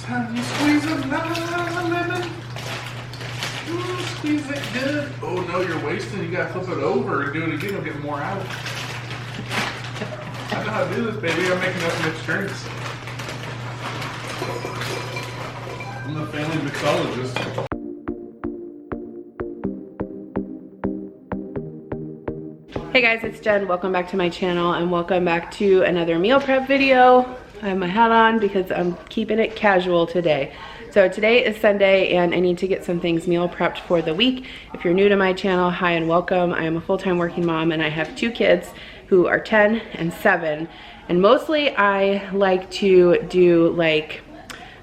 How you squeeze a lemon? Ooh, squeeze it good. Oh no, you're wasting. You gotta flip it over and do it again. You'll get more out. I know how to do this, baby. I'm making up mixed drinks. I'm a family mixologist. Hey guys, it's Jen. Welcome back to my channel and welcome back to another meal prep video. I have my hat on because I'm keeping it casual today. So today is Sunday and I need to get some things meal prepped for the week. If you're new to my channel, hi and welcome. I am a full-time working mom and I have two kids who are 10 and 7. And mostly I like to do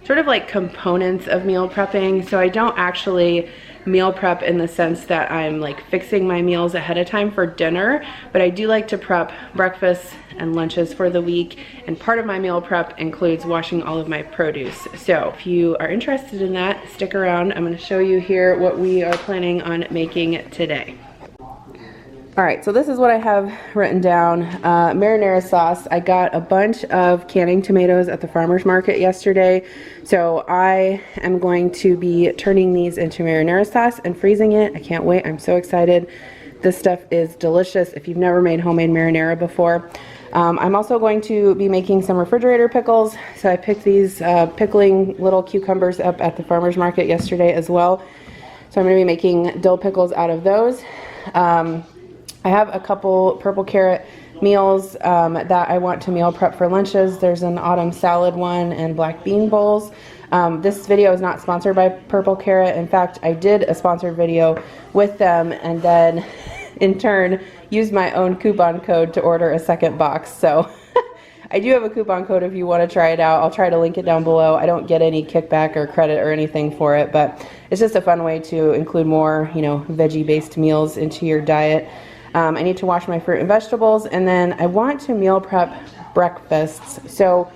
sort of like components of meal prepping. So I don't actually meal prep in the sense that I'm like fixing my meals ahead of time for dinner, but I do like to prep breakfasts and lunches for the week, and part of my meal prep includes washing all of my produce. So if you are interested in that, stick around. I'm going to show you here what we are planning on making today. All right, so this is what I have written down. Marinara sauce. I got a bunch of canning tomatoes at the farmer's market yesterday. So I am going to be turning these into marinara sauce and freezing it. I can't wait. I'm so excited. This stuff is delicious if you've never made homemade marinara before. I'm also going to be making some refrigerator pickles. So I picked these pickling little cucumbers up at the farmer's market yesterday as well. So I'm going to be making dill pickles out of those. I have a couple purple carrot meals that I want to meal prep for lunches. There's an autumn salad one and black bean bowls. This video is not sponsored by Purple Carrot. In fact, I did a sponsored video with them and then in turn used my own coupon code to order a second box. So I do have a coupon code if you want to try it out. I'll try to link it down below. I don't get any kickback or credit or anything for it, but it's just a fun way to include more, veggie-based meals into your diet. I need to wash my fruit and vegetables, and then I want to meal prep breakfasts. So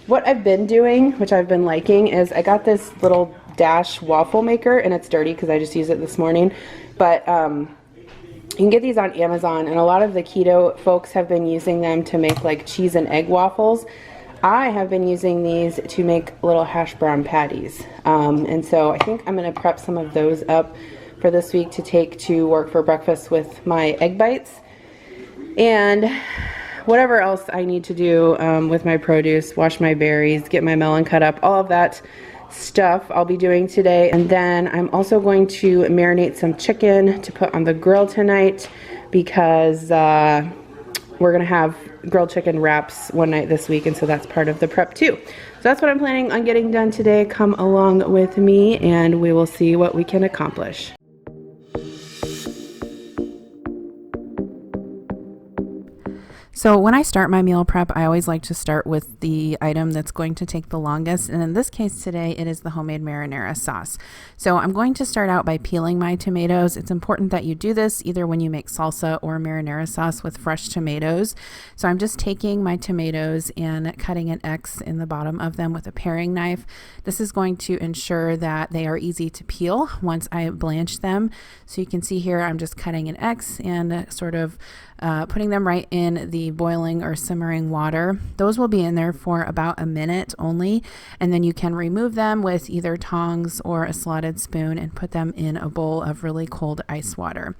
what I've been doing, which I've been liking, is I got this little Dash waffle maker, and it's dirty because I just used it this morning. But you can get these on Amazon, and a lot of the keto folks have been using them to make like cheese and egg waffles. I have been using these to make little hash brown patties. And so I think I'm going to prep some of those up for this week to take to work for breakfast with my egg bites, and whatever else I need to do with my produce, wash my berries, get my melon cut up, all of that stuff I'll be doing today. And then I'm also going to marinate some chicken to put on the grill tonight because we're gonna have grilled chicken wraps one night this week, and so that's part of the prep too. So that's what I'm planning on getting done today. Come along with me and we will see what we can accomplish. So when I start my meal prep, I always like to start with the item that's going to take the longest. And in this case today, it is the homemade marinara sauce. So I'm going to start out by peeling my tomatoes. It's important that you do this either when you make salsa or marinara sauce with fresh tomatoes. So I'm just taking my tomatoes and cutting an X in the bottom of them with a paring knife. This is going to ensure that they are easy to peel once I blanch them. So you can see here, I'm just cutting an X and sort of putting them right in the boiling or simmering water. Those will be in there for about a minute only, and then you can remove them with either tongs or a slotted spoon and put them in a bowl of really cold ice water.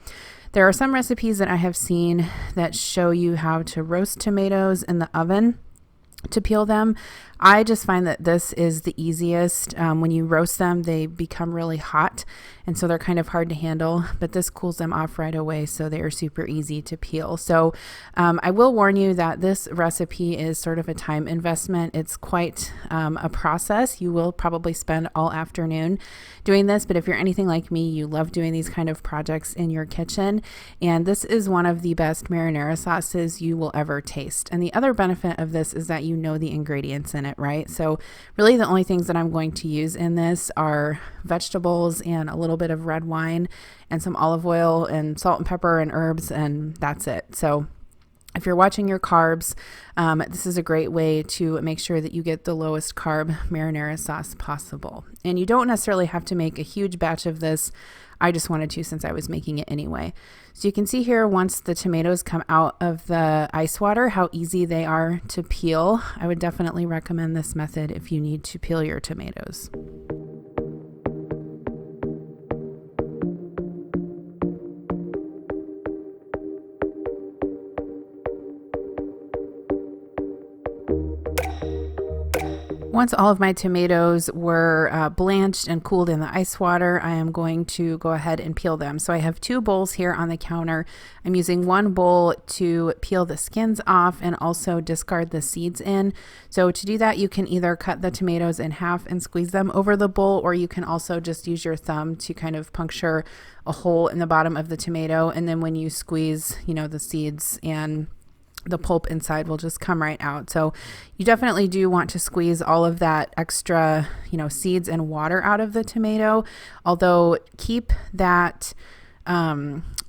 There are some recipes that I have seen that show you how to roast tomatoes in the oven to peel them. I just find that this is the easiest. When you roast them, they become really hot, and so they're kind of hard to handle, but this cools them off right away, so they are super easy to peel. So I will warn you that this recipe is sort of a time investment. It's quite a process. You will probably spend all afternoon doing this, but if you're anything like me, you love doing these kind of projects in your kitchen, and this is one of the best marinara sauces you will ever taste. And the other benefit of this is that you know the ingredients in it, right? So really the only things that I'm going to use in this are vegetables and a little bit of red wine and some olive oil and salt and pepper and herbs, and that's it. So If you're watching your carbs, this is a great way to make sure that you get the lowest carb marinara sauce possible. And you don't necessarily have to make a huge batch of this. I just wanted to since I was making it anyway. So you can see here once the tomatoes come out of the ice water, how easy they are to peel. I would definitely recommend this method if you need to peel your tomatoes. Once all of my tomatoes were blanched and cooled in the ice water, I am going to go ahead and peel them. So I have 2 bowls here on the counter. I'm using one bowl to peel the skins off and also discard the seeds in. So to do that, you can either cut the tomatoes in half and squeeze them over the bowl, or you can also just use your thumb to kind of puncture a hole in the bottom of the tomato. And then when you squeeze, the seeds and the pulp inside will just come right out. So you definitely do want to squeeze all of that extra, seeds and water out of the tomato, although keep that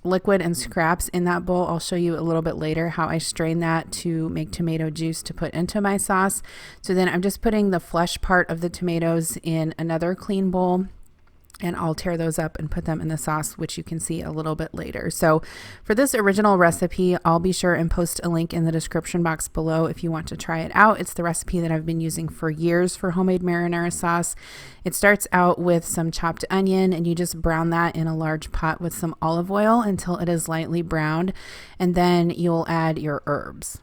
liquid and scraps in that bowl. I'll show you a little bit later how I strain that to make tomato juice to put into my sauce. So then I'm just putting the flesh part of the tomatoes in another clean bowl, and I'll tear those up and put them in the sauce, which you can see a little bit later. So for this original recipe, I'll be sure and post a link in the description box below if you want to try it out. It's the recipe that I've been using for years for homemade marinara sauce. It starts out with some chopped onion, and you just brown that in a large pot with some olive oil until it is lightly browned, and then you'll add your herbs.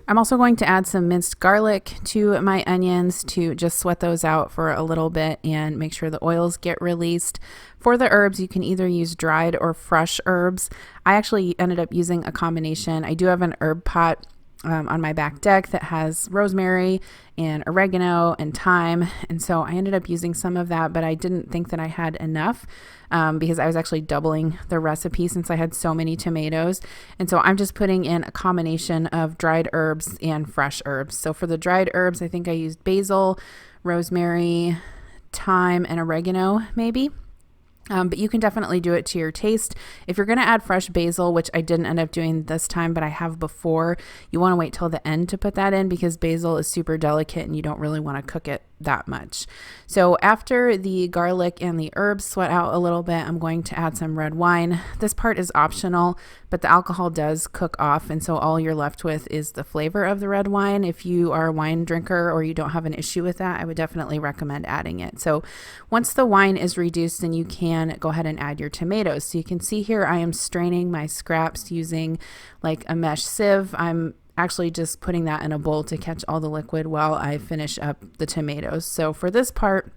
I'm also going to add some minced garlic to my onions to just sweat those out for a little bit and make sure the oils get released. For the herbs, you can either use dried or fresh herbs. I actually ended up using a combination. I do have an herb pot on my back deck that has rosemary and oregano and thyme, and so I ended up using some of that, but I didn't think that I had enough because I was actually doubling the recipe since I had so many tomatoes. And so I'm just putting in a combination of dried herbs and fresh herbs. So for the dried herbs, I think I used basil, rosemary, thyme, and oregano maybe. But you can definitely do it to your taste. If you're going to add fresh basil, which I didn't end up doing this time, but I have before, you want to wait till the end to put that in because basil is super delicate and you don't really want to cook it that much. So after the garlic and the herbs sweat out a little bit, I'm going to add some red wine. This part is optional, but the alcohol does cook off, and so all you're left with is the flavor of the red wine. If you are a wine drinker or you don't have an issue with that, I would definitely recommend adding it. So once the wine is reduced, then you can go ahead and add your tomatoes. So you can see here I am straining my scraps using like a mesh sieve. I'm actually just putting that in a bowl to catch all the liquid while I finish up the tomatoes. So for this part,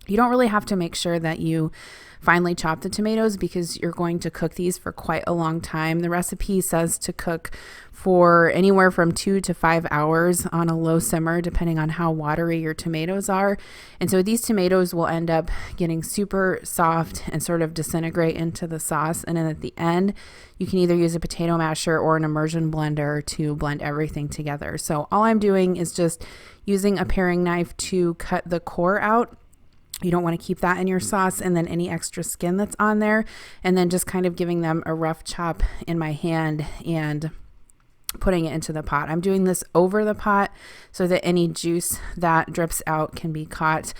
you don't really have to make sure that you finely chop the tomatoes because you're going to cook these for quite a long time. The recipe says to cook for anywhere from 2 to 5 hours on a low simmer, depending on how watery your tomatoes are. And so these tomatoes will end up getting super soft and sort of disintegrate into the sauce. And then at the end, you can either use a potato masher or an immersion blender to blend everything together. So all I'm doing is just using a paring knife to cut the core out. You don't want to keep that in your sauce, and then any extra skin that's on there, and then just kind of giving them a rough chop in my hand and putting it into the pot. I'm doing this over the pot so that any juice that drips out can be caught.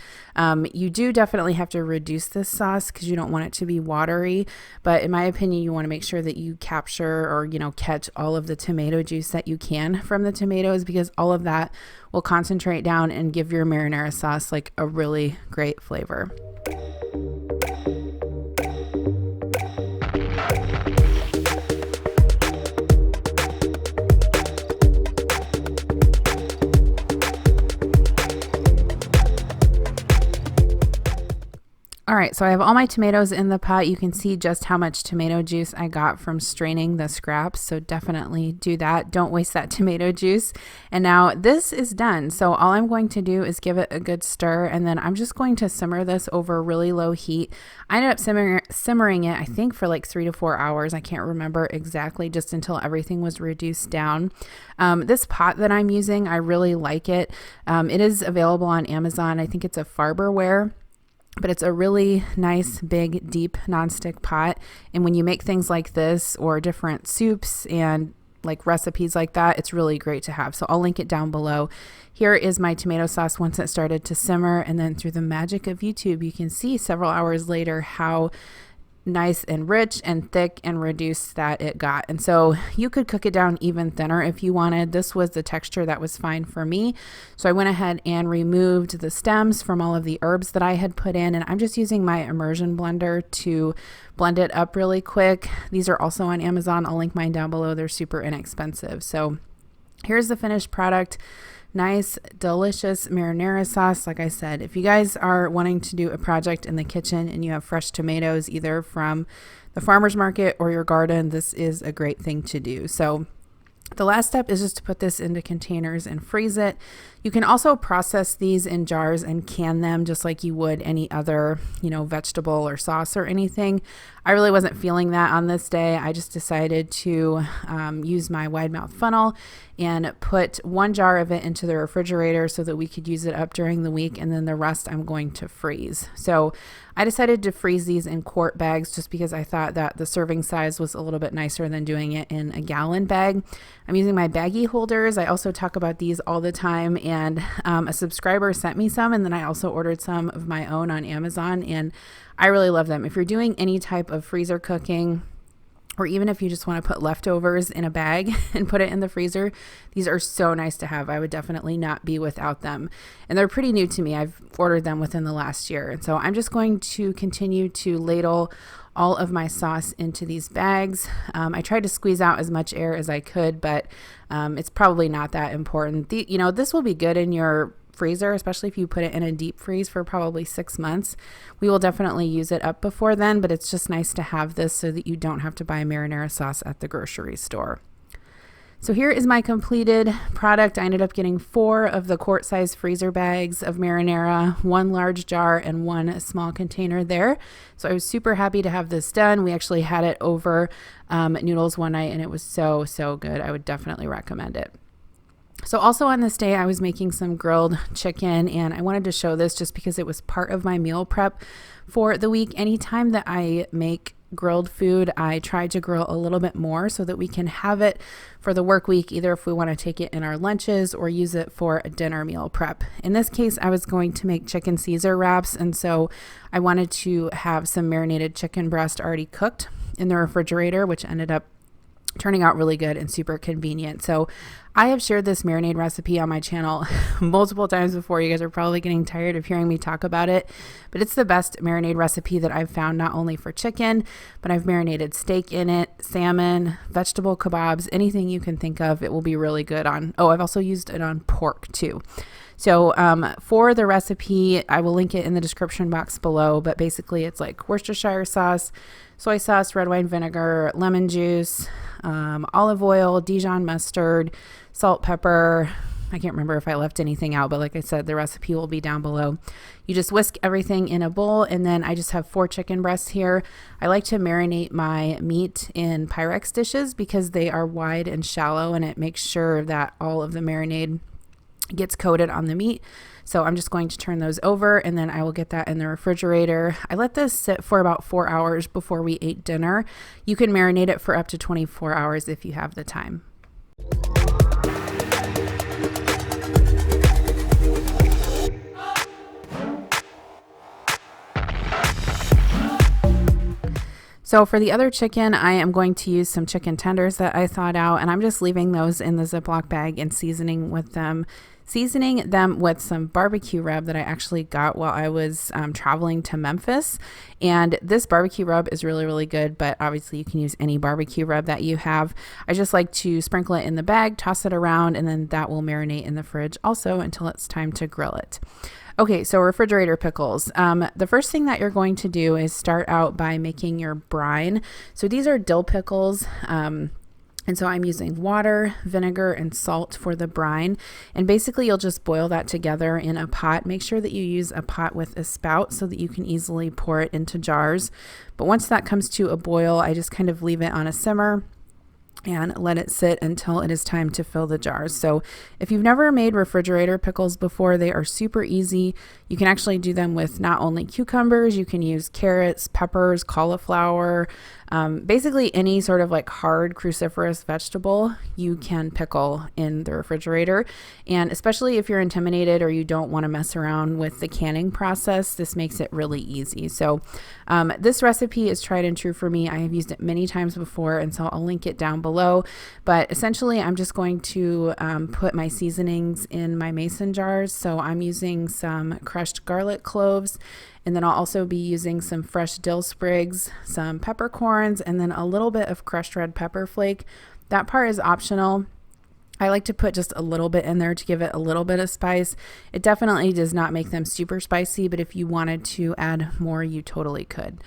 You do definitely have to reduce this sauce because you don't want it to be watery, but in my opinion, you want to make sure that you capture or, catch all of the tomato juice that you can from the tomatoes, because all of that will concentrate down and give your marinara sauce like a really great flavor. All right, so I have all my tomatoes in the pot. You can see just how much tomato juice I got from straining the scraps, so definitely do that. Don't waste that tomato juice. And now this is done, so all I'm going to do is give it a good stir, and then I'm just going to simmer this over really low heat. I ended up simmering it, I think, for like 3 to 4 hours. I can't remember exactly, just until everything was reduced down. This pot that I'm using, I really like it. It is available on Amazon. I think it's a Farberware. but it's a really nice, big, deep nonstick pot. And when you make things like this or different soups and like recipes like that, it's really great to have. So I'll link it down below. Here is my tomato sauce once it started to simmer, and then through the magic of YouTube, you can see several hours later how nice and rich and thick and reduced that it got. And so you could cook it down even thinner if you wanted. This was the texture that was fine for me. So I went ahead and removed the stems from all of the herbs that I had put in, and I'm just using my immersion blender to blend it up really quick. These are also on Amazon. I'll link mine down below. They're super inexpensive. So here's the finished product. Nice, delicious marinara sauce. Like I said, if you guys are wanting to do a project in the kitchen and you have fresh tomatoes, either from the farmer's market or your garden, this is a great thing to do. So the last step is just to put this into containers and freeze it. You can also process these in jars and can them just like you would any other, vegetable or sauce or anything. I really wasn't feeling that on this day. I just decided to use my wide mouth funnel and put one jar of it into the refrigerator so that we could use it up during the week, and then the rest I'm going to freeze. So I decided to freeze these in quart bags just because I thought that the serving size was a little bit nicer than doing it in a gallon bag. I'm using my baggie holders. I also talk about these all the time, and a subscriber sent me some, and then I also ordered some of my own on Amazon, and I really love them. If you're doing any type of freezer cooking, or even if you just want to put leftovers in a bag and put it in the freezer, these are so nice to have. I would definitely not be without them. And they're pretty new to me. I've ordered them within the last year. And so I'm just going to continue to ladle all of my sauce into these bags. I tried to squeeze out as much air as I could, but it's probably not that important. This will be good in your freezer, especially if you put it in a deep freeze for probably 6 months. We will definitely use it up before then, but it's just nice to have this so that you don't have to buy marinara sauce at the grocery store. So here is my completed product. I ended up getting 4 of the quart size freezer bags of marinara, 1 large jar and 1 small container there. So I was super happy to have this done. We actually had it over noodles one night, and it was so good. I would definitely recommend it. So also on this day, I was making some grilled chicken, and I wanted to show this just because it was part of my meal prep for the week. Anytime that I make grilled food, I try to grill a little bit more so that we can have it for the work week, either if we want to take it in our lunches or use it for a dinner meal prep. In this case, I was going to make chicken Caesar wraps, and so I wanted to have some marinated chicken breast already cooked in the refrigerator, which ended up turning out really good and super convenient. So I have shared this marinade recipe on my channel multiple times before. You guys are probably getting tired of hearing me talk about it, but it's the best marinade recipe that I've found, not only for chicken, but I've marinated steak in it, salmon, vegetable kebabs, anything you can think of. It will be really good on. Oh, I've also used it on pork too. So for the recipe, I will link it in the description box below, but basically it's like Worcestershire sauce, soy sauce, red wine vinegar, lemon juice, olive oil, Dijon mustard, salt, pepper. I can't remember if I left anything out, but like I said, the recipe will be down below. You just whisk everything in a bowl, and then I just have 4 chicken breasts here. I like to marinate my meat in Pyrex dishes because they are wide and shallow, and it makes sure that all of the marinade gets coated on the meat. So I'm just going to turn those over, and then I will get that in the refrigerator. I let this sit for about 4 hours before we ate dinner. You can marinate it for up to 24 hours if you have the time. So for the other chicken, I am going to use some chicken tenders that I thawed out, and I'm just leaving those in the Ziploc bag and seasoning them with some barbecue rub that I actually got while I was traveling to Memphis. And this barbecue rub is really good, but obviously you can use any barbecue rub that you have. I just like to sprinkle it in the bag, toss it around, and then that will marinate in the fridge also until it's time to grill it. Okay, so refrigerator pickles. The first thing that you're going to do is start out by making your brine. So these are dill pickles. And so I'm using water, vinegar, and salt for the brine. And basically you'll just boil that together in a pot. Make sure that you use a pot with a spout so that you can easily pour it into jars. But once that comes to a boil, I just kind of leave it on a simmer. and let it sit until it is time to fill the jars. So if you've never made refrigerator pickles before, they are super easy. You can actually do them with not only cucumbers, you can use carrots, peppers, cauliflower, basically any sort of like hard cruciferous vegetable you can pickle in the refrigerator. And especially if you're intimidated or you don't want to mess around with the canning process, this makes it really easy. So this recipe is tried and true for me. I have used it many times before, and so I'll link it down below. But essentially, I'm just going to put my seasonings in my mason jars. So I'm using some crushed garlic cloves, and then I'll also be using some fresh dill sprigs, some peppercorns, and then a little bit of crushed red pepper flake. That part is optional. I like to put just a little bit in there to give it a little bit of spice. It definitely does not make them super spicy, but if you wanted to add more, you totally could.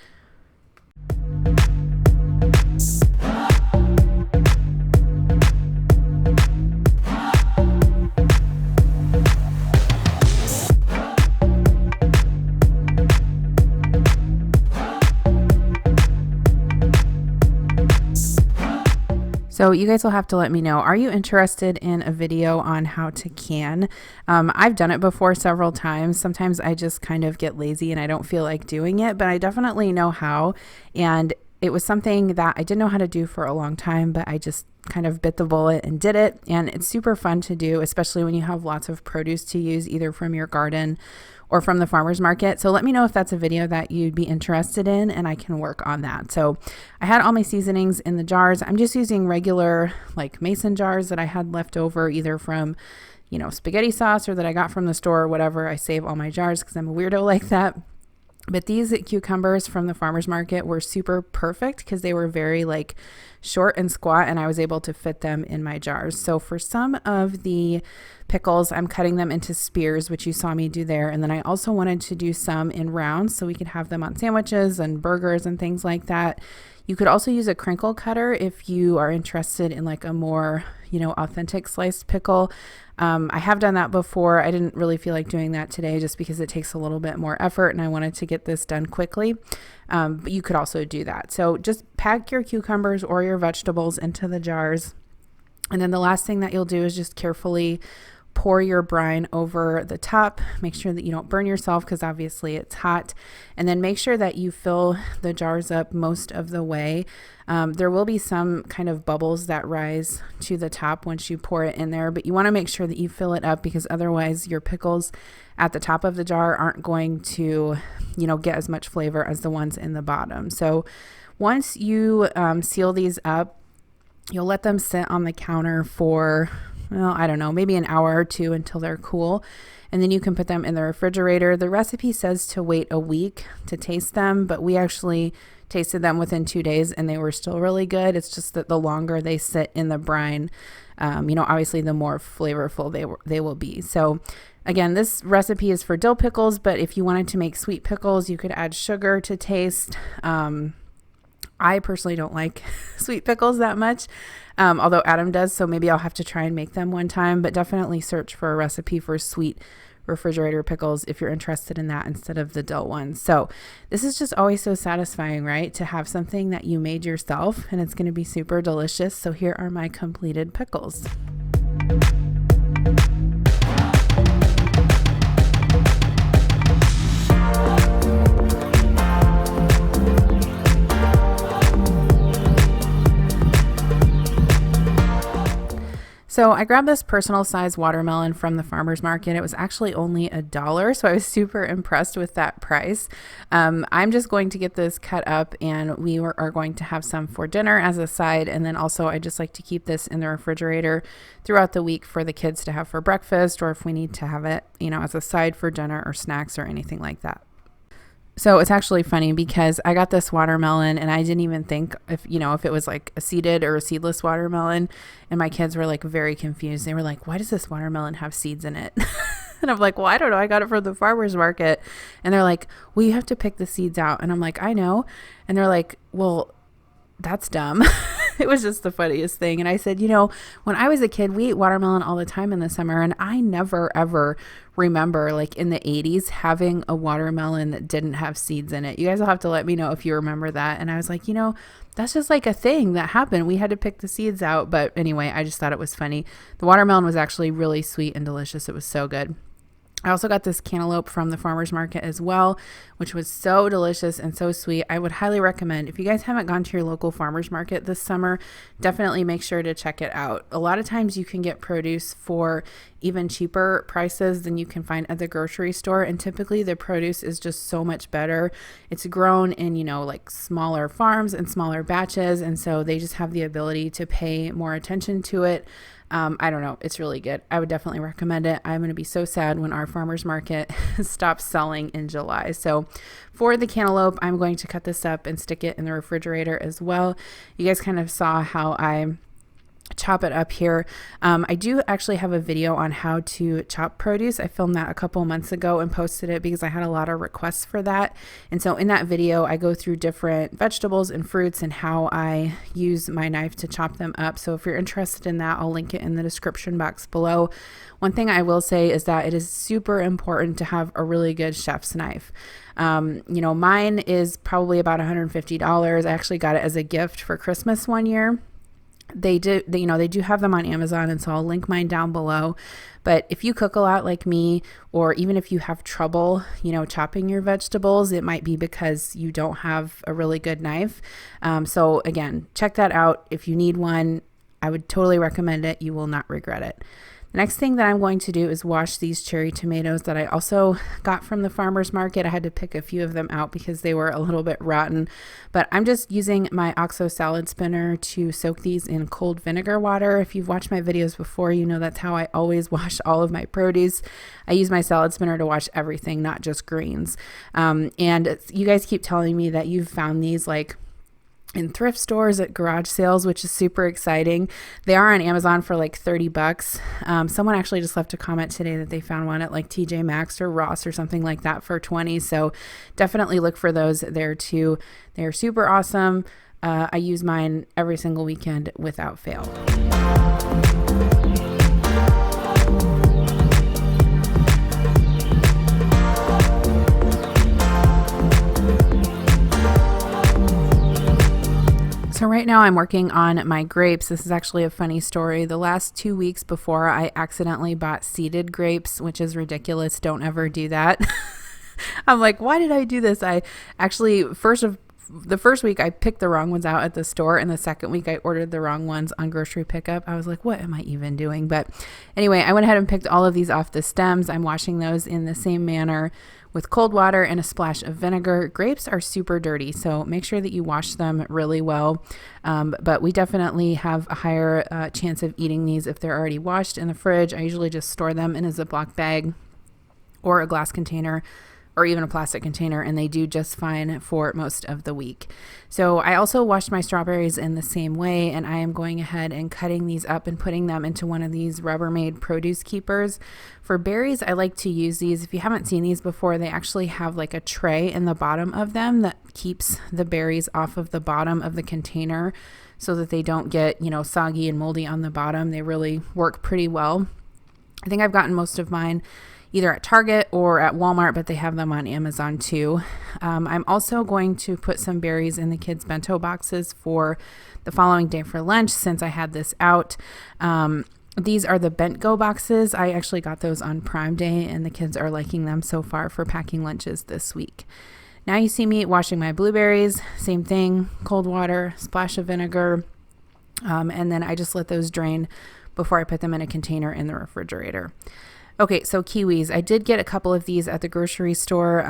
So you guys will have to let me know, are you interested in a video on how to can? I've done it before several times. Sometimes I just kind of get lazy and I don't feel like doing it, but I definitely know how. And it was something that I didn't know how to do for a long time, but I just kind of bit the bullet and did it. And it's super fun to do, especially when you have lots of produce to use, either from your garden or from the farmer's market. So let me know if that's a video that you'd be interested in, and I can work on that. So I had all my seasonings in the jars. I'm just using regular like mason jars that I had left over, either from, spaghetti sauce or that I got from the store or whatever. I save all my jars because I'm a weirdo like that. But these cucumbers from the farmer's market were super perfect because they were very like short and squat, and I was able to fit them in my jars. So for some of the pickles, I'm cutting them into spears, which you saw me do there. And then I also wanted to do some in rounds so we could have them on sandwiches and burgers and things like that. You could also use a crinkle cutter if you are interested in like a more, authentic sliced pickle. I have done that before. I didn't really feel like doing that today just because it takes a little bit more effort and I wanted to get this done quickly. But you could also do that. So just pack your cucumbers or your vegetables into the jars. And then the last thing that you'll do is just carefully pour your brine over the top. Make sure that you don't burn yourself because obviously it's hot. And then make sure that you fill the jars up most of the way. There will be some kind of bubbles that rise to the top once you pour it in there, but you want to make sure that you fill it up because otherwise your pickles at the top of the jar aren't going to, get as much flavor as the ones in the bottom. So once you seal these up, you'll let them sit on the counter for maybe an hour or two until they're cool. And then you can put them in the refrigerator. The recipe says to wait a week to taste them, but we actually tasted them within 2 days and they were still really good. It's just that the longer they sit in the brine, obviously the more flavorful they will be. So again, this recipe is for dill pickles, but if you wanted to make sweet pickles, you could add sugar to taste. I personally don't like sweet pickles that much, although Adam does, so maybe I'll have to try and make them one time, but definitely search for a recipe for sweet refrigerator pickles if you're interested in that instead of the dill ones. So this is just always so satisfying, right? To have something that you made yourself and it's going to be super delicious. So here are my completed pickles. So I grabbed this personal size watermelon from the farmer's market. It was actually only $1, so I was super impressed with that price. I'm just going to get this cut up and we are going to have some for dinner as a side. And then also I just like to keep this in the refrigerator throughout the week for the kids to have for breakfast, or if we need to have it, as a side for dinner or snacks or anything like that. So it's actually funny because I got this watermelon and I didn't even think if it was like a seeded or a seedless watermelon, and my kids were like very confused. They were like, why does this watermelon have seeds in it? And I'm like, well, I don't know. I got it from the farmer's market. And they're like, well, you have to pick the seeds out. And I'm like, I know. And they're like, well, that's dumb. It was just the funniest thing. And I said, when I was a kid, we ate watermelon all the time in the summer. And I never, ever remember like in the 80s having a watermelon that didn't have seeds in it. You guys will have to let me know if you remember that. And I was like, that's just like a thing that happened. We had to pick the seeds out. But anyway, I just thought it was funny. The watermelon was actually really sweet and delicious. It was so good. I also got this cantaloupe from the farmer's market as well, which was so delicious and so sweet. I would highly recommend, if you guys haven't gone to your local farmer's market this summer, definitely make sure to check it out. A lot of times you can get produce for even cheaper prices than you can find at the grocery store. And typically the produce is just so much better. It's grown in, like smaller farms and smaller batches. And so they just have the ability to pay more attention to it. I don't know. It's really good. I would definitely recommend it. I'm going to be so sad when our farmer's market stops selling in July. So for the cantaloupe, I'm going to cut this up and stick it in the refrigerator as well. You guys kind of saw how I chop it up here. I do actually have a video on how to chop produce. I filmed that a couple months ago and posted it because I had a lot of requests for that. And so in that video, I go through different vegetables and fruits and how I use my knife to chop them up. So if you're interested in that, I'll link it in the description box below. One thing I will say is that it is super important to have a really good chef's knife. Mine is probably about $150. I actually got it as a gift for Christmas one year. They do have them on Amazon, and so I'll link mine down below. But if you cook a lot like me, or even if you have trouble, chopping your vegetables, it might be because you don't have a really good knife. So again, check that out. If you need one, I would totally recommend it. You will not regret it. The next thing that I'm going to do is wash these cherry tomatoes that I also got from the farmer's market. I had to pick a few of them out because they were a little bit rotten, but I'm just using my OXO salad spinner to soak these in cold vinegar water. If you've watched my videos before, you know that's how I always wash all of my produce. I use my salad spinner to wash everything, not just greens. And you guys keep telling me that you've found these like in thrift stores at garage sales, which is super exciting. They are on Amazon for like $30. Someone actually just left a comment today that they found one at like TJ Maxx or Ross or something like that for $20. So definitely look for those there too. They're super awesome. I use mine every single weekend without fail. So right now I'm working on my grapes. This is actually a funny story. The last 2 weeks before, I accidentally bought seeded grapes, which is ridiculous. Don't ever do that. I'm like, why did I do this? I actually, the first week I picked the wrong ones out at the store, and the second week I ordered the wrong ones on grocery pickup. I was like, what am I even doing? But anyway, I went ahead and picked all of these off the stems. I'm washing those in the same manner with cold water and a splash of vinegar. Grapes are super dirty, so make sure that you wash them really well. But we definitely have a higher chance of eating these if they're already washed in the fridge. I usually just store them in a Ziploc bag or a glass container or even a plastic container, and they do just fine for most of the week. So I also washed my strawberries in the same way, and I am going ahead and cutting these up and putting them into one of these Rubbermaid produce keepers. For berries, I like to use these. If you haven't seen these before, they actually have like a tray in the bottom of them that keeps the berries off of the bottom of the container so that they don't get, soggy and moldy on the bottom. They really work pretty well. I think I've gotten most of mine either at Target or at Walmart, but they have them on Amazon too. I'm also going to put some berries in the kids' bento boxes for the following day for lunch since I had this out. These are the Bent Go boxes. I actually got those on Prime Day, and the kids are liking them so far for packing lunches this week. Now you see me washing my blueberries. Same thing, cold water, splash of vinegar, and then I just let those drain before I put them in a container in the refrigerator. Okay, so kiwis. I did get a couple of these at the grocery store.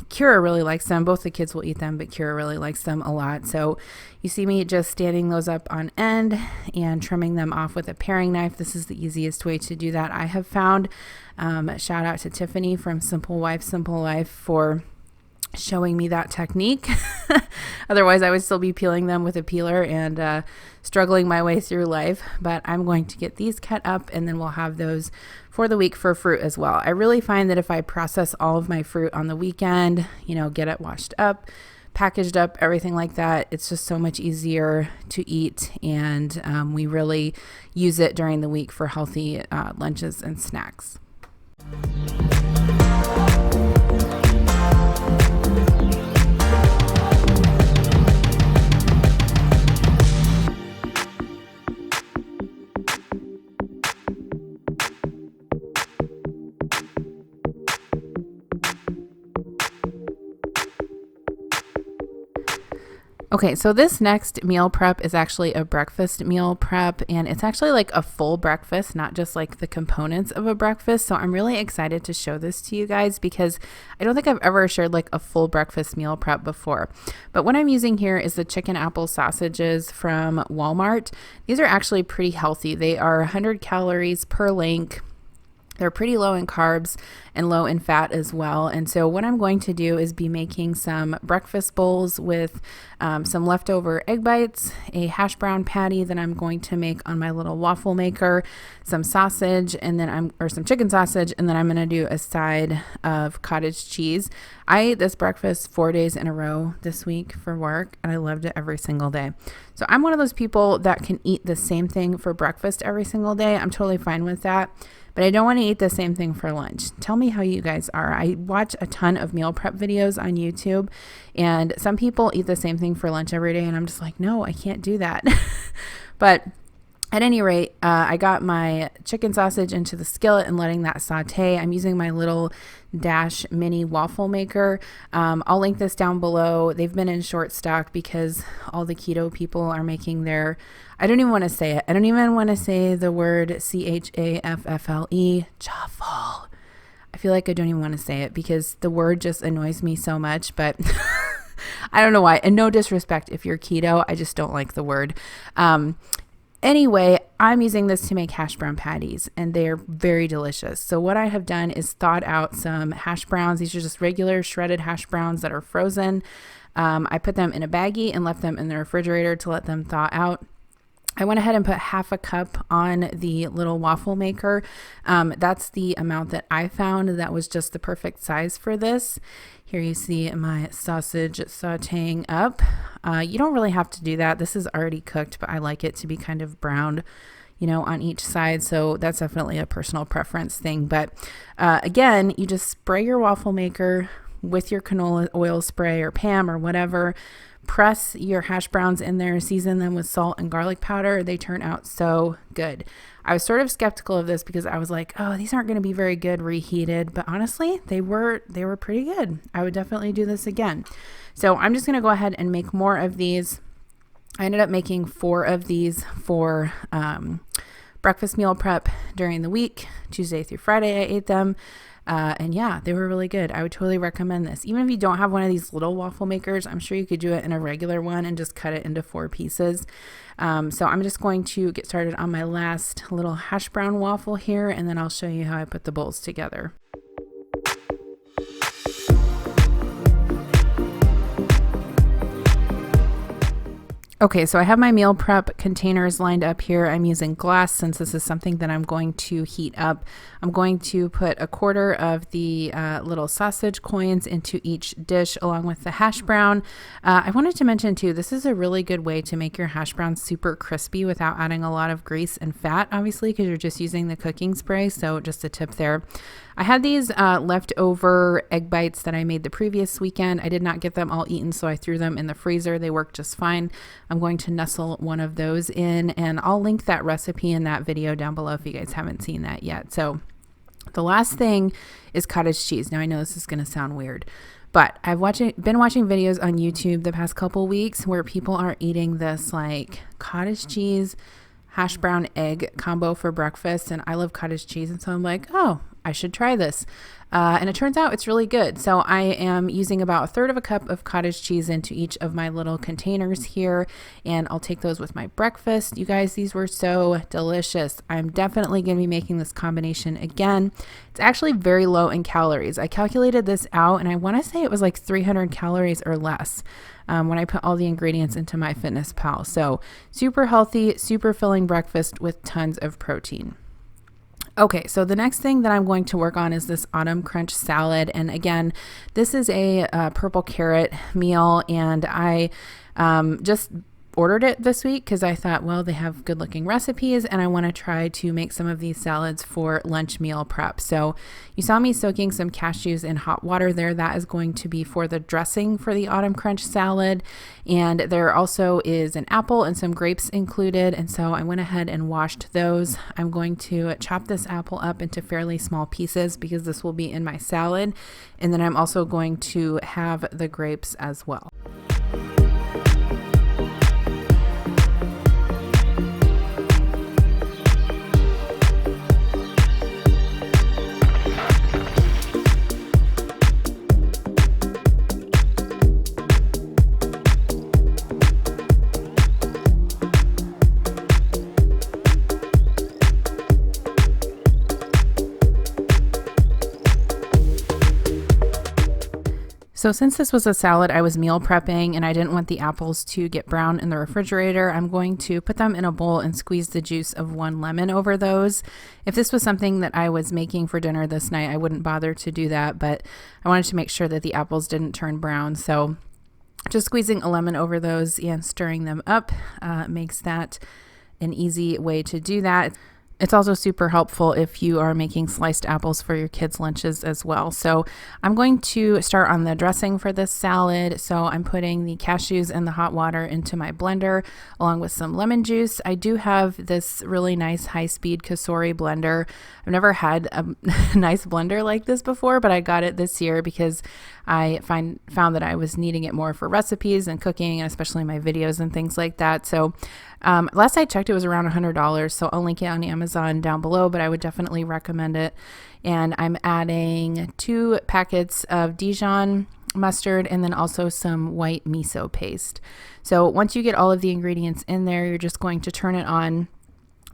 Kira really likes them. Both the kids will eat them, but Kira really likes them a lot. So you see me just standing those up on end and trimming them off with a paring knife. This is the easiest way to do that I have found. Shout out to Tiffany from Simple Wife, Simple Life for showing me that technique. Otherwise, I would still be peeling them with a peeler and struggling my way through life. But I'm going to get these cut up, and then we'll have those for the week for fruit as well. I really find that if I process all of my fruit on the weekend, get it washed up, packaged up, everything like that. It's just so much easier to eat, and we really use it during the week for healthy lunches and snacks. Okay, so this next meal prep is actually a breakfast meal prep, and it's actually like a full breakfast, not just like the components of a breakfast. So I'm really excited to show this to you guys because I don't think I've ever shared like a full breakfast meal prep before. But what I'm using here is the chicken apple sausages from Walmart. These are actually pretty healthy. They are 100 calories per link. They're pretty low in carbs and low in fat as well. And so what I'm going to do is be making some breakfast bowls with some leftover egg bites, a hash brown patty that I'm going to make on my little waffle maker, some sausage, and then some chicken sausage, and then I'm going to do a side of cottage cheese. I ate this breakfast 4 days in a row this week for work, and I loved it every single day. So I'm one of those people that can eat the same thing for breakfast every single day. I'm totally fine with that. But I don't want to eat the same thing for lunch. Tell me how you guys are. I watch a ton of meal prep videos on YouTube, and some people eat the same thing for lunch every day, and I'm just like, no, I can't do that. But at any rate, I got my chicken sausage into the skillet and letting that saute. I'm using my little Dash mini waffle maker. I'll link this down below. They've been in short stock because all the keto people are making their, I don't even want to say it. I don't even want to say the word chaffle, chaffle. I feel like I don't even want to say it because the word just annoys me so much, but I don't know why. And no disrespect if you're keto, I just don't like the word. Anyway, I'm using this to make hash brown patties, and they're very delicious. So what I have done is thawed out some hash browns. These are just regular shredded hash browns that are frozen. I put them in a baggie and left them in the refrigerator to let them thaw out. I went ahead and put half a cup on the little waffle maker. That's the amount that I found that was just the perfect size for this. Here you see my sausage sauteing up. You don't really have to do that. This is already cooked, but I like it to be kind of browned, on each side. So that's definitely a personal preference thing. But again, you just spray your waffle maker with your canola oil spray or Pam or whatever. Press your hash browns in there, season them with salt and garlic powder. They turn out so good. I was sort of skeptical of this because I was like, oh, these aren't going to be very good reheated, but honestly, they were pretty good. I would definitely do this again. So I'm just going to go ahead and make more of these. I ended up making 4 of these for breakfast meal prep during the week. Tuesday through Friday, I ate them. And yeah, they were really good. I would totally recommend this. Even if you don't have one of these little waffle makers, I'm sure you could do it in a regular one and just cut it into 4 pieces. So I'm just going to get started on my last little hash brown waffle here, and then I'll show you how I put the bowls together. Okay, so I have my meal prep containers lined up here. I'm using glass since this is something that I'm going to heat up. I'm going to put 1/4 of the little sausage coins into each dish along with the hash brown. I wanted to mention too, this is a really good way to make your hash browns super crispy without adding a lot of grease and fat, obviously, because you're just using the cooking spray. So just a tip there. I had these leftover egg bites that I made the previous weekend. I did not get them all eaten, so I threw them in the freezer. They worked just fine. I'm going to nestle one of those in, and I'll link that recipe in that video down below if you guys haven't seen that yet. So the last thing is cottage cheese. Now I know this is going to sound weird, but I've been watching videos on YouTube the past couple weeks where people are eating this like cottage cheese hash brown egg combo for breakfast, and I love cottage cheese, and so I'm like, oh, I should try this. And it turns out it's really good. So I am using about 1/3 of a cup of cottage cheese into each of my little containers here, and I'll take those with my breakfast. You guys, these were so delicious. I'm definitely going to be making this combination again. It's actually very low in calories. I calculated this out, and I want to say it was like 300 calories or less when I put all the ingredients into MyFitnessPal. So super healthy, super filling breakfast with tons of protein. Okay, so the next thing that I'm going to work on is this autumn crunch salad. And again, this is a purple carrot meal, and I just ordered it this week because I thought, well, they have good looking recipes and I want to try to make some of these salads for lunch meal prep. So you saw me soaking some cashews in hot water there. That is going to be for the dressing for the autumn crunch salad. And there also is an apple and some grapes included. And so I went ahead and washed those. I'm going to chop this apple up into fairly small pieces because this will be in my salad. And then I'm also going to have the grapes as well. So since this was a salad, I was meal prepping and I didn't want the apples to get brown in the refrigerator. I'm going to put them in a bowl and squeeze the juice of 1 lemon over those. If this was something that I was making for dinner this night, I wouldn't bother to do that, but I wanted to make sure that the apples didn't turn brown. So just squeezing a lemon over those and stirring them up makes that an easy way to do that. It's also super helpful if you are making sliced apples for your kids' lunches as well. So I'm going to start on the dressing for this salad. So I'm putting the cashews and the hot water into my blender along with some lemon juice. I do have this really nice high-speed Kasori blender. I've never had a nice blender like this before, but I got it this year because I found that I was needing it more for recipes and cooking, and especially my videos and things like that. So last I checked, it was around $100. So I'll link it on Amazon down below, but I would definitely recommend it. And I'm adding 2 packets of Dijon mustard and then also some white miso paste. So once you get all of the ingredients in there, you're just going to turn it on.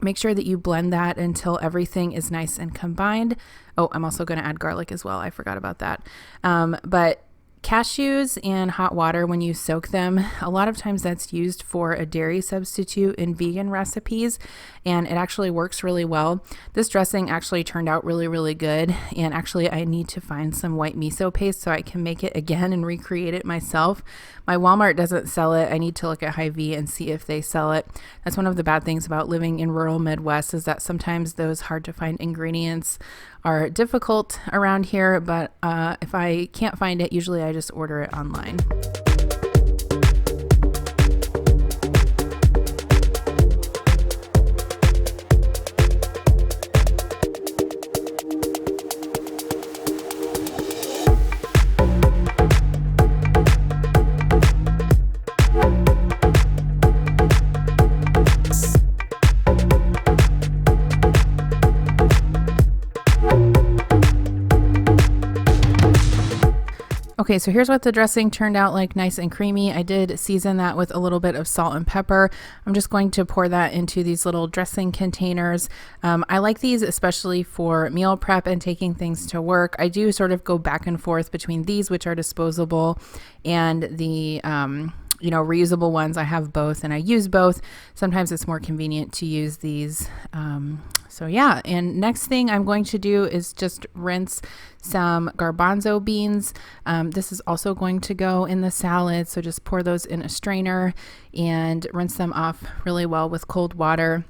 Make sure that you blend that until everything is nice and combined. Oh, I'm also going to add garlic as well. I forgot about that. But cashews and hot water, when you soak them, a lot of times that's used for a dairy substitute in vegan recipes, and it actually works really well. This dressing actually turned out really, really good, and actually I need to find some white miso paste so I can make it again and recreate it myself. My Walmart doesn't sell it. I need to look at Hy-Vee and see if they sell it. That's one of the bad things about living in rural Midwest, is that sometimes those hard to find ingredients are difficult around here, but if I can't find it, usually I just order it online. Okay, so here's what the dressing turned out like, nice and creamy. I did season that with a little bit of salt and pepper. I'm just going to pour that into these little dressing containers. I like these especially for meal prep and taking things to work. I do sort of go back and forth between these, which are disposable, and the reusable ones. I have both and I use both. Sometimes it's more convenient to use these. So yeah, and next thing I'm going to do is just rinse some garbanzo beans. This is also going to go in the salad. So just pour those in a strainer and rinse them off really well with cold water.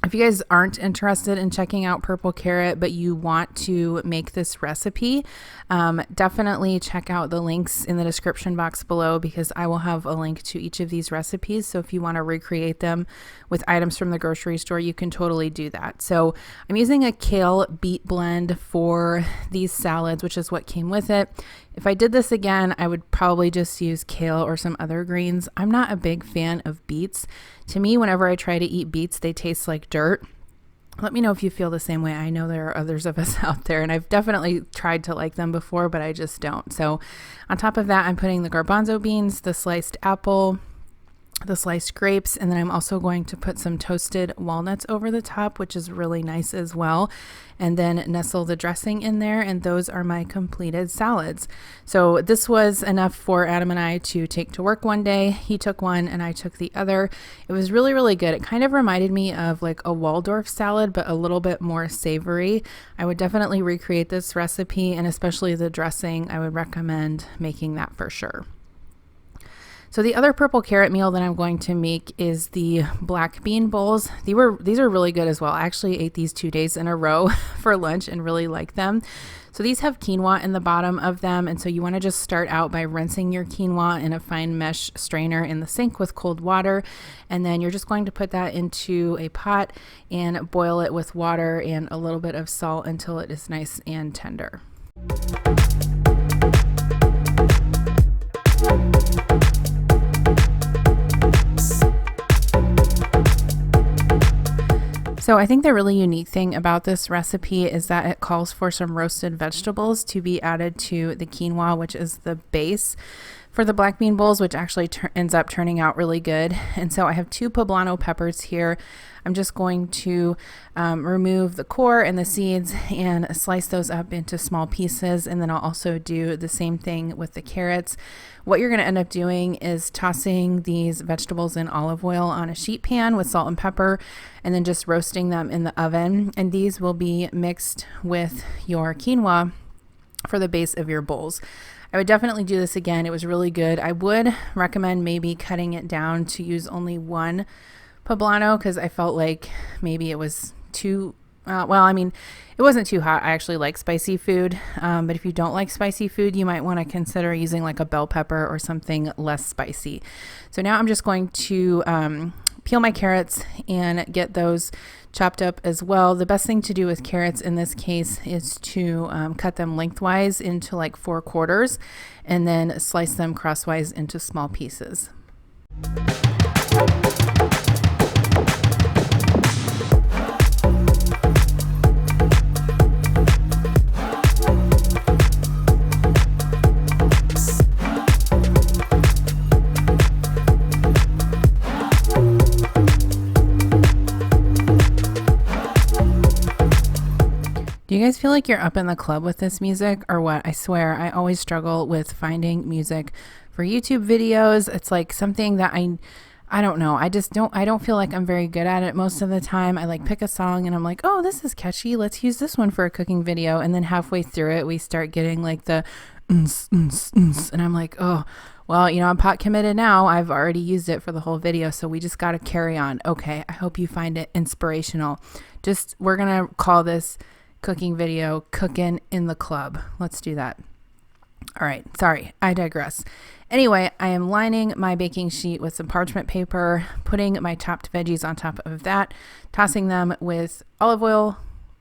If you guys aren't interested in checking out purple carrot, but you want to make this recipe, definitely check out the links in the description box below, because I will have a link to each of these recipes. So if you want to recreate them with items from the grocery store, you can totally do that. So I'm using a kale beet blend for these salads, which is what came with it. If I did this again, I would probably just use kale or some other greens. I'm not a big fan of beets. To me, whenever I try to eat beets, they taste like dirt. Let me know if you feel the same way. I know there are others of us out there, and I've definitely tried to like them before, but I just don't. So on top of that, I'm putting the garbanzo beans, the sliced apple, the sliced grapes, and then I'm also going to put some toasted walnuts over the top, which is really nice as well, and then nestle the dressing in there, and those are my completed salads. So this was enough for Adam and I to take to work one day. He took one and I took the other. It was really, really good. It kind of reminded me of like a Waldorf salad, but a little bit more savory. I would definitely recreate this recipe, and especially the dressing, I would recommend making that for sure. So the other purple carrot meal that I'm going to make is the black bean bowls. These are really good as well. I actually ate these 2 days in a row for lunch and really like them. So these have quinoa in the bottom of them, and so you want to just start out by rinsing your quinoa in a fine mesh strainer in the sink with cold water, and then you're just going to put that into a pot and boil it with water and a little bit of salt until it is nice and tender. So I think the really unique thing about this recipe is that it calls for some roasted vegetables to be added to the quinoa, which is the base for the black bean bowls, which actually ends up turning out really good. And so I have 2 poblano peppers here. I'm just going to remove the core and the seeds and slice those up into small pieces. And then I'll also do the same thing with the carrots. What you're going to end up doing is tossing these vegetables in olive oil on a sheet pan with salt and pepper, and then just roasting them in the oven. And these will be mixed with your quinoa for the base of your bowls. I would definitely do this again. It was really good. I would recommend maybe cutting it down to use only 1 poblano, because I felt like maybe it was too, it wasn't too hot. I actually like spicy food, but if you don't like spicy food, you might want to consider using like a bell pepper or something less spicy. So now I'm just going to peel my carrots and get those chopped up as well. The best thing to do with carrots in this case is to cut them lengthwise into like 4 quarters and then slice them crosswise into small pieces. Do you guys feel like you're up in the club with this music or what? I swear, I always struggle with finding music for YouTube videos. It's like something that I don't know. I don't feel like I'm very good at it most of the time. I like pick a song and I'm like, oh, this is catchy. Let's use this one for a cooking video. And then halfway through it, we start getting like the and I'm like, oh, well, I'm pot committed now. I've already used it for the whole video. So we just got to carry on. Okay. I hope you find it inspirational. We're going to call this cooking video Cooking in the Club. Let's do that. All right. Sorry, I digress. Anyway, I am lining my baking sheet with some parchment paper, putting my chopped veggies on top of that, tossing them with olive oil,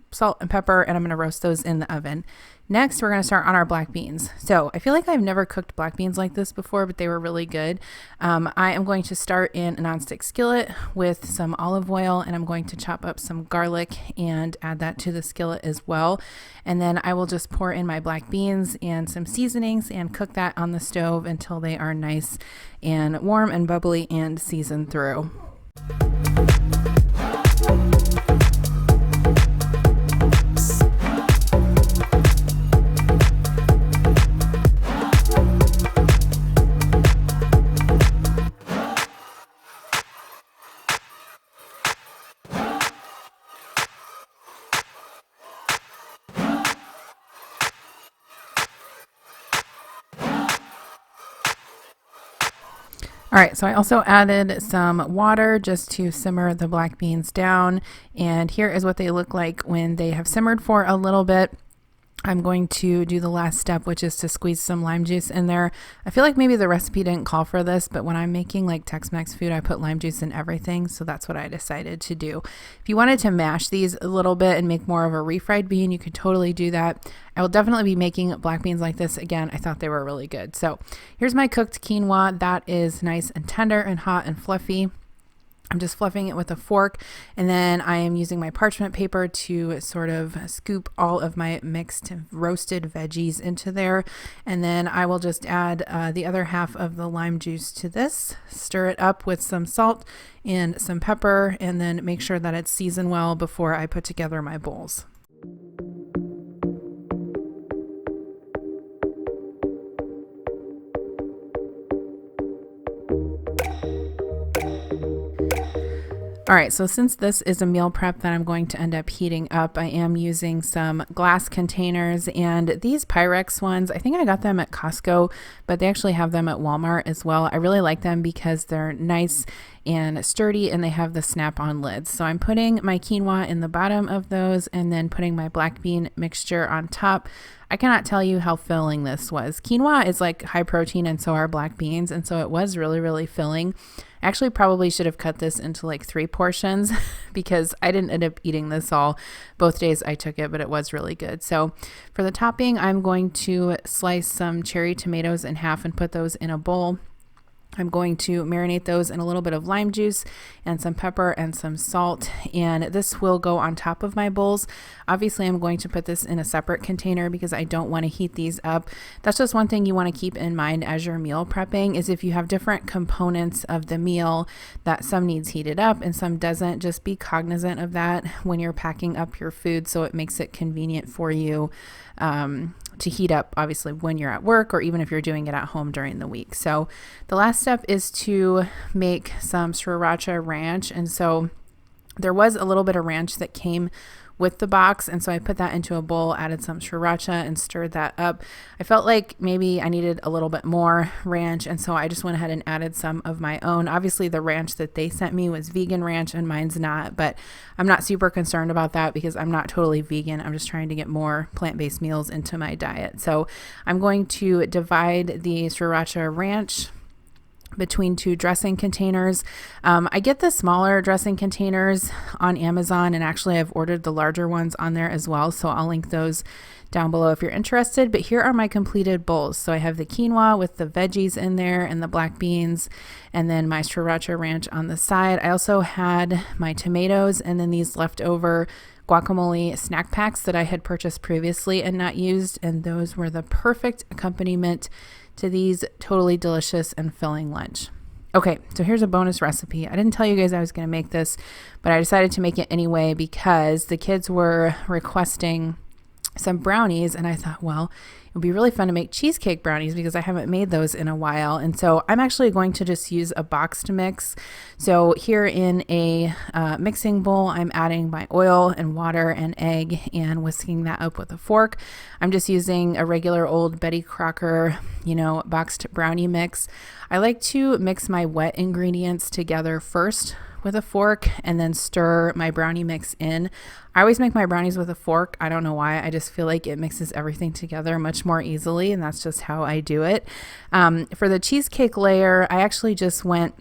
salt, and pepper, and I'm going to roast those in the oven. Next, we're going to start on our black beans. So I feel like I've never cooked black beans like this before, but they were really good. I am going to start in a nonstick skillet with some olive oil, and I'm going to chop up some garlic and add that to the skillet as well. And then I will just pour in my black beans and some seasonings and cook that on the stove until they are nice and warm and bubbly and seasoned through. All right, so I also added some water just to simmer the black beans down, and here is what they look like when they have simmered for a little bit. I'm going to do the last step, which is to squeeze some lime juice in there. I feel like maybe the recipe didn't call for this, but when I'm making like Tex-Mex food, I put lime juice in everything, so that's what I decided to do. If you wanted to mash these a little bit and make more of a refried bean, you could totally do that. I will definitely be making black beans like this again. I thought they were really good. So here's my cooked quinoa. That is nice and tender and hot and fluffy. I'm just fluffing it with a fork, and then I am using my parchment paper to sort of scoop all of my mixed roasted veggies into there. And then I will just add the other half of the lime juice to this, stir it up with some salt and some pepper, and then make sure that it's seasoned well before I put together my bowls. All right, so since this is a meal prep that I'm going to end up heating up, I am using some glass containers, and these Pyrex ones, I think I got them at Costco, but they actually have them at Walmart as well. I really like them because they're nice and sturdy, and they have the snap-on lids. So I'm putting my quinoa in the bottom of those and then putting my black bean mixture on top. I cannot tell you how filling this was. Quinoa is like high protein, and so are black beans, and so it was really, really filling. I actually probably should have cut this into like 3 portions because I didn't end up eating this all both days I took it, but it was really good. So for the topping, I'm going to slice some cherry tomatoes in half and put those in a bowl. I'm going to marinate those in a little bit of lime juice and some pepper and some salt, and this will go on top of my bowls. Obviously, I'm going to put this in a separate container because I don't want to heat these up. That's just one thing you want to keep in mind as you're meal prepping, is if you have different components of the meal, that some needs heated up and some doesn't. Just be cognizant of that when you're packing up your food, so it makes it convenient for you to heat up, obviously, when you're at work or even if you're doing it at home during the week. So the last step is to make some sriracha ranch. And so there was a little bit of ranch that came with the box, and so I put that into a bowl, added some sriracha and stirred that up. I felt like maybe I needed a little bit more ranch, and so I just went ahead and added some of my own. Obviously the ranch that they sent me was vegan ranch and mine's not, but I'm not super concerned about that because I'm not totally vegan. I'm just trying to get more plant-based meals into my diet. So I'm going to divide the sriracha ranch between 2 dressing containers. I get the smaller dressing containers on Amazon, and actually I've ordered the larger ones on there as well, so I'll link those down below if you're interested. But here are my completed bowls. So I have the quinoa with the veggies in there and the black beans, and then my sriracha ranch on the side. I also had my tomatoes and then these leftover guacamole snack packs that I had purchased previously and not used, and those were the perfect accompaniment to these totally delicious and filling lunch. Okay, so here's a bonus recipe. I didn't tell you guys I was going to make this, but I decided to make it anyway because the kids were requesting some brownies, and I thought, well, it would be really fun to make cheesecake brownies because I haven't made those in a while. And so I'm actually going to just use a boxed mix. So here in a mixing bowl, I'm adding my oil and water and egg and whisking that up with a fork. I'm just using a regular old Betty Crocker, boxed brownie mix. I like to mix my wet ingredients together first with a fork and then stir my brownie mix in. I always make my brownies with a fork. I don't know why. I just feel like it mixes everything together much more easily, and that's just how I do it. For the cheesecake layer, I actually just went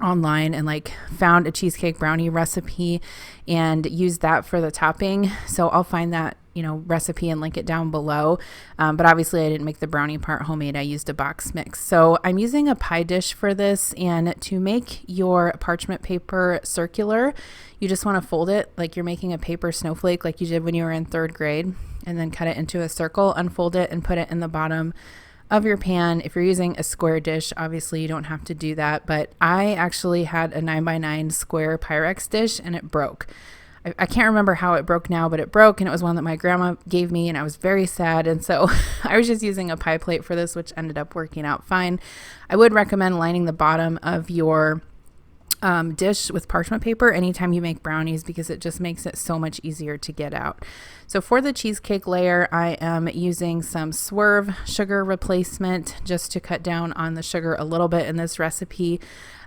online and found a cheesecake brownie recipe and used that for the topping. So I'll find that recipe and link it down below. But obviously I didn't make the brownie part homemade. I used a box mix. So I'm using a pie dish for this, and to make your parchment paper circular, you just want to fold it like you're making a paper snowflake like you did when you were in 3rd grade, and then cut it into a circle, unfold it, and put it in the bottom of your pan. If you're using a square dish, obviously you don't have to do that, but I actually had a 9x9 square Pyrex dish and it broke. I can't remember how it broke now, but it broke, and it was one that my grandma gave me, and I was very sad. And so I was just using a pie plate for this, which ended up working out fine. I would recommend lining the bottom of your dish with parchment paper anytime you make brownies because it just makes it so much easier to get out. So for the cheesecake layer, I am using some Swerve sugar replacement just to cut down on the sugar a little bit in this recipe.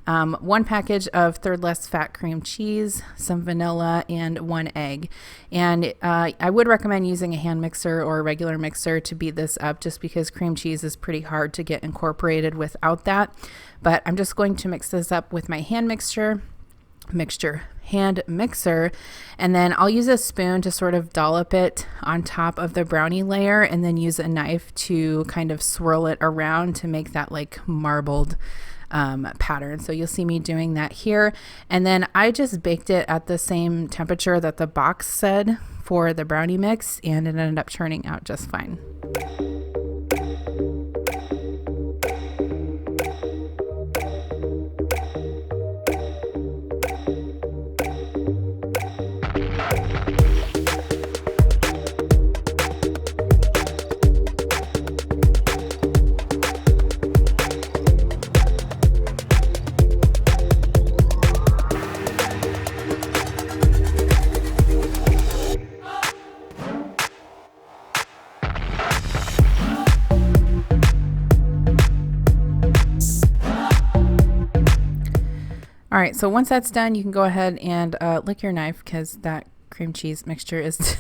1 package of 3rd less fat cream cheese, some vanilla, and 1 egg. And I would recommend using a hand mixer or a regular mixer to beat this up just because cream cheese is pretty hard to get incorporated without that. But I'm just going to mix this up with my hand mixer, and then I'll use a spoon to sort of dollop it on top of the brownie layer, and then use a knife to kind of swirl it around to make that marbled pattern. So you'll see me doing that here. And then I just baked it at the same temperature that the box said for the brownie mix, and it ended up turning out just fine. All right, so once that's done, you can go ahead and lick your knife because that cream cheese mixture is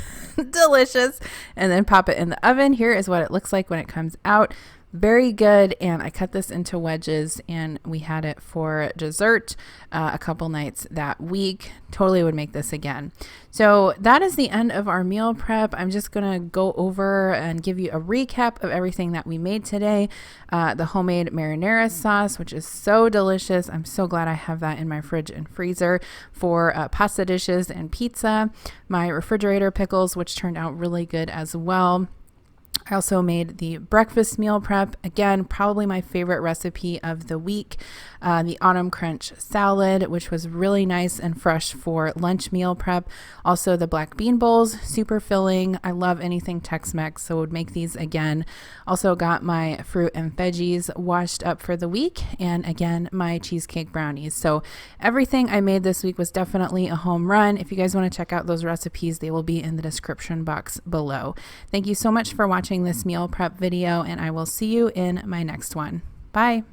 delicious, and then pop it in the oven. Here is what it looks like when it comes out. Very good. And I cut this into wedges, and we had it for dessert a couple nights that week. Totally would make this again. So that is the end of our meal prep. I'm just going to go over and give you a recap of everything that we made today. The homemade marinara sauce, which is so delicious. I'm so glad I have that in my fridge and freezer for pasta dishes and pizza. My refrigerator pickles, which turned out really good as well. I also made the breakfast meal prep. Again, probably my favorite recipe of the week. The autumn crunch salad, which was really nice and fresh for lunch meal prep. Also the black bean bowls, super filling. I love anything Tex-Mex, so would make these again. Also got my fruit and veggies washed up for the week. And again, my cheesecake brownies. So everything I made this week was definitely a home run. If you guys want to check out those recipes, they will be in the description box below. Thank you so much for watching this meal prep video, and I will see you in my next one. Bye.